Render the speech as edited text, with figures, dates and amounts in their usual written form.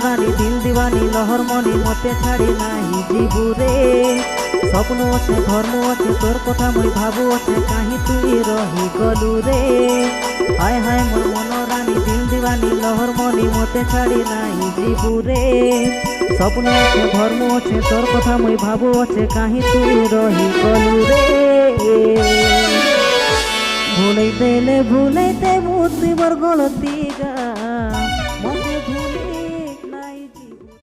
রানী দিল দিবানি লহর মনি মতে ছাড়ি নাই জীবুরে স্বপ্ন আছে ধর্ম আছে তোর কথা মই ভাবু আছে কাহি তুই রহি গলু রে হায় হায় মোর মন রানী দিল দিবানি লহর মনি মতে ছাড়ি নাই জীবুরে স্বপ্ন আছে ধর্ম আছে তোর কথা মই ভাবু আছে কাহি তুই রহি গলু রে ভুলাইতে মুসিবর গলতি গা